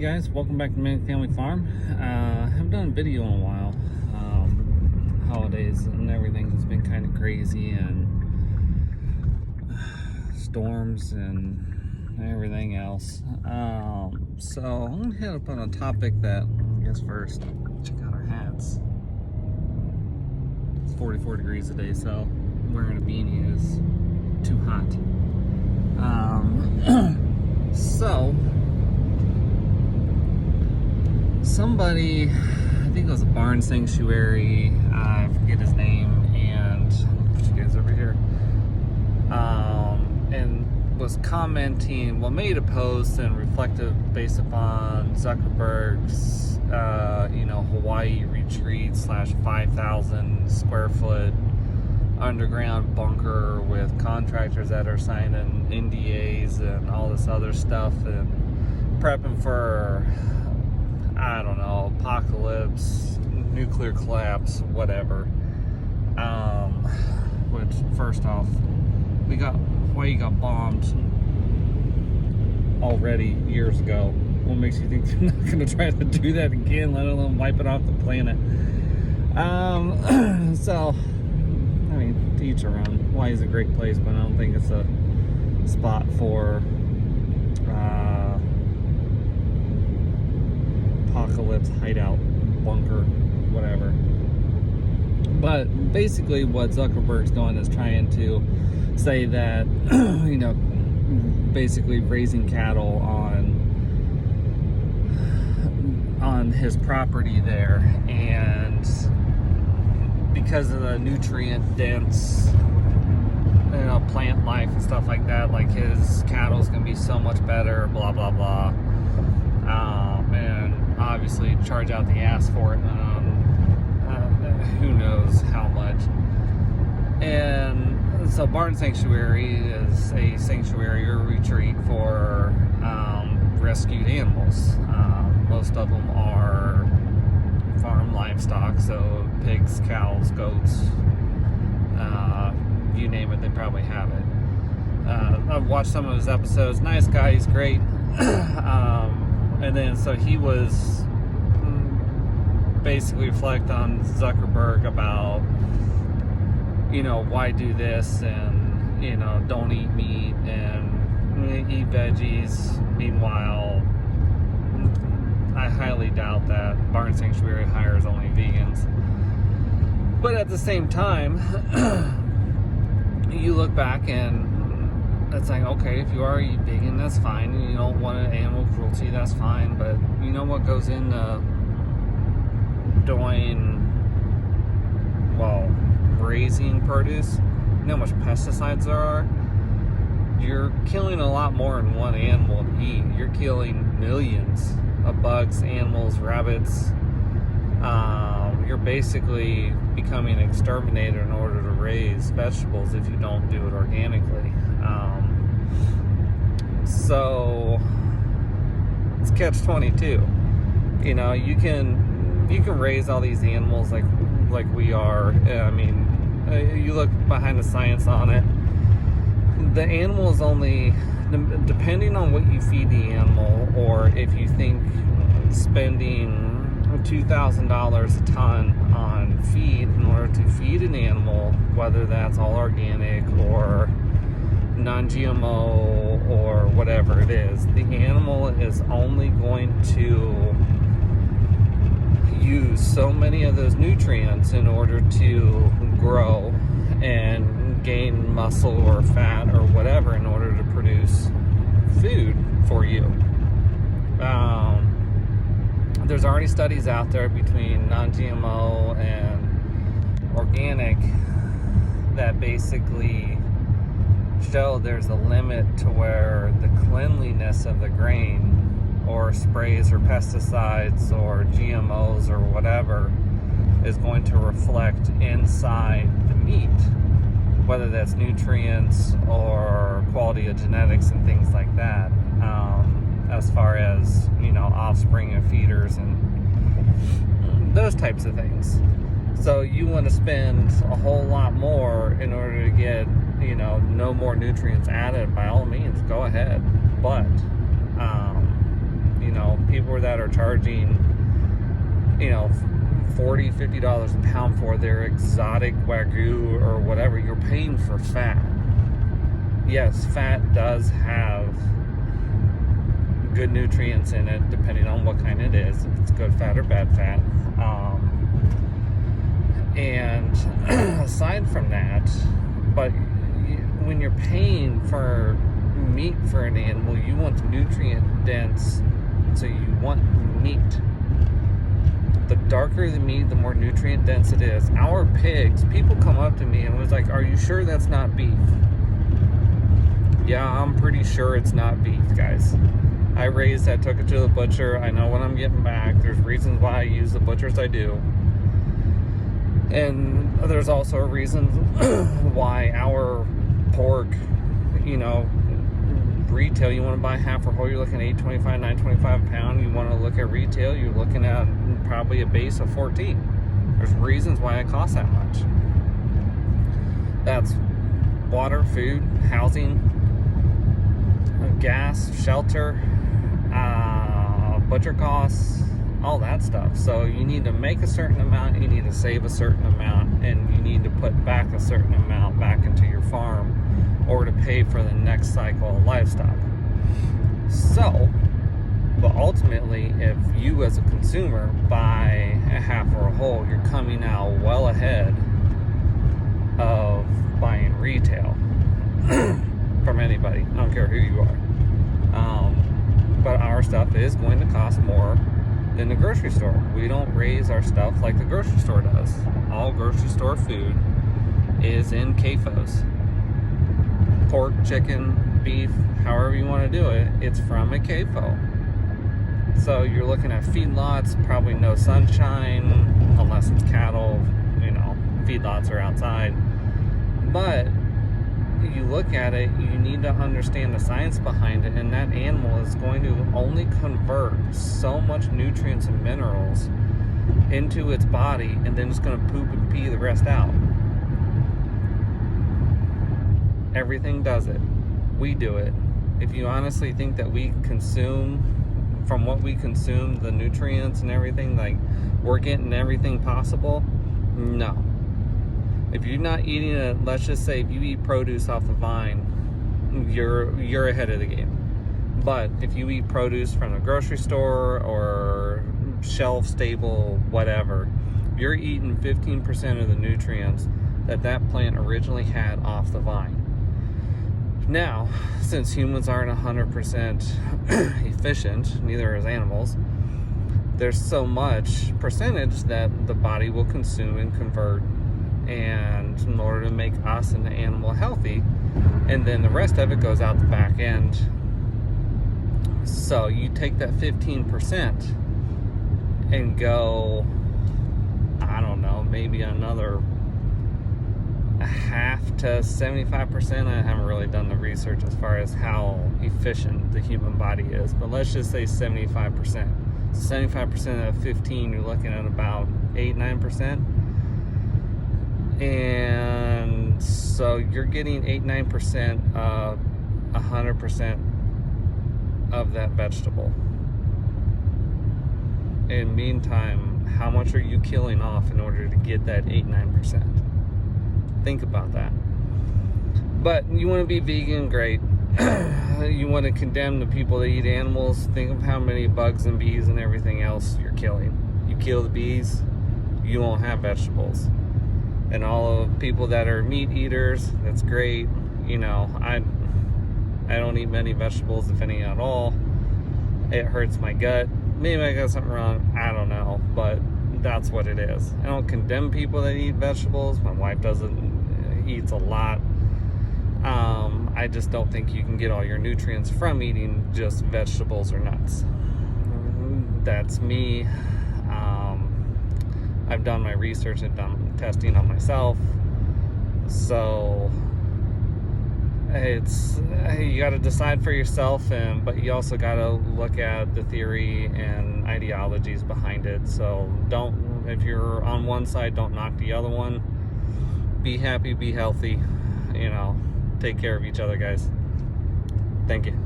Hey guys, welcome back to Manic Family Farm. Haven't done a video in a while. Holidays and everything has been kind of crazy, and storms and everything else. So I'm gonna hit up on a topic that, I guess first, check out our hats. It's 44 degrees today, so wearing a beanie is too hot. So somebody, I think it was a barn sanctuary, I forget his name, and put you guys over here, and was commenting, well, made a post and reflective based upon Zuckerberg's, Hawaii retreat / 5,000 square foot underground bunker with contractors that are signing NDAs and all this other stuff and prepping for, I don't know, apocalypse, nuclear collapse, whatever. Which, first off, Hawaii got bombed already years ago. What makes you think they're not going to try to do that again, let alone wipe it off the planet? So, I mean, to each their own. Hawaii is a great place, but I don't think it's a spot for apocalypse hideout bunker, whatever. But basically what Zuckerberg's doing is trying to say that basically raising cattle on his property there, and because of the nutrient dense plant life and stuff like that, like his cattle's gonna be so much better, blah blah blah, and obviously charge out the ass for it, who knows how much. And so barn sanctuary is a sanctuary or retreat for rescued animals. Most of them are farm livestock, so pigs, cows, goats, you name it, they probably have it. I've watched some of his episodes. Nice guy, he's great. And then so he was basically reflect on Zuckerberg about, why do this, and don't eat meat and eat veggies. Meanwhile, I highly doubt that barn sanctuary hires only vegans. But at the same time, you look back and it's like, okay, if you are vegan, that's fine. You don't want animal cruelty, that's fine. But you know what goes into doing, raising produce? You know how much pesticides there are? You're killing a lot more than one animal to eat. You're killing millions of bugs, animals, rabbits. You're basically becoming an exterminator in order to raise vegetables if you don't do it organically. So it's catch-22. You can raise all these animals like we are. I mean, you look behind the science on it. The animal is only, depending on what you feed the animal, or if you think spending $2,000 a ton on feed in order to feed an animal, whether that's all organic or non-GMO or whatever it is, the animal is only going to use so many of those nutrients in order to grow and gain muscle or fat or whatever in order to produce food for you. There's already studies out there between non-GMO and organic that basically show there's a limit to where the cleanliness of the grain or sprays or pesticides or GMOs or whatever is going to reflect inside the meat, whether that's nutrients or quality of genetics and things like that, as far as offspring and feeders and those types of things. So you want to spend a whole lot more in order to get no more nutrients added, by all means, go ahead. But You know, people that are charging, you know, $40, $50 a pound for their exotic Wagyu or whatever. You're paying for fat. Yes, fat does have good nutrients in it, depending on what kind it is, if it's good fat or bad fat. And aside from that, but when you're paying for meat for an animal, you want nutrient dense, so you want meat. The darker the meat, the more nutrient dense it is. Our pigs, people come up to me and was like, "Are you sure that's not beef?" Yeah, I'm pretty sure it's not beef, guys. I took it to the butcher. I know what I'm getting back. There's reasons why I use the butchers I do. And there's also a reason why our pork, you know, retail, you want to buy half or whole, you're looking at $8.25, $9.25 a pound. You want to look at retail, you're looking at probably a base of 14. There's reasons why it costs that much. That's water, food, housing, gas, shelter, butcher costs, all that stuff. So you need to make a certain amount, you need to save a certain amount, and you need to put back a certain amount back into your farm or to pay for the next cycle of livestock. So, but ultimately, if you as a consumer buy a half or a whole, you're coming out well ahead of buying retail from anybody. I don't care who you are. But our stuff is going to cost more than the grocery store. We don't raise our stuff like the grocery store does. All grocery store food is in CAFOs. Pork, chicken, beef, however you want to do it, it's from a CAFO. So you're looking at feedlots, probably no sunshine, unless it's cattle, you know, feedlots are outside. But you look at it, you need to understand the science behind it, and that animal is going to only convert so much nutrients and minerals into its body, and then it's going to poop and pee the rest out. Everything does it. We do it. If you honestly think that we consume, from what we consume, the nutrients and everything, like we're getting everything possible, no. If you're not eating it, let's just say if you eat produce off the vine, you're ahead of the game. But if you eat produce from the grocery store or shelf stable, whatever, you're eating 15% of the nutrients that plant originally had off the vine. Now, since humans aren't 100% efficient, neither is animals, there's so much percentage that the body will consume and convert, and in order to make us and the animal healthy, and then the rest of it goes out the back end. So you take that 15% and go, I don't know, maybe another half to 75%. I haven't really done the research as far as how efficient the human body is, but let's just say 75%. So 75% of 15, you're looking at about 8-9%. And so you're getting 8-9% of 100% of that vegetable. In meantime, how much are you killing off in order to get that 8-9%? Think about that. But you want to be vegan, great. You want to condemn the people that eat animals, think of how many bugs and bees and everything else you're killing. You kill the bees, you won't have vegetables. And all of people that are meat eaters, that's great. You know, I don't eat many vegetables, if any at all. It hurts my gut. Maybe I got something wrong, I don't know, but that's what it is. I don't condemn people that eat vegetables. My wife eats a lot. I just don't think you can get all your nutrients from eating just vegetables or nuts. That's me. I've done my research and done testing on myself. So you got to decide for yourself, but you also got to look at the theory and ideologies behind it. So if you're on one side, don't knock the other one. Be happy, be healthy, take care of each other, guys. Thank you.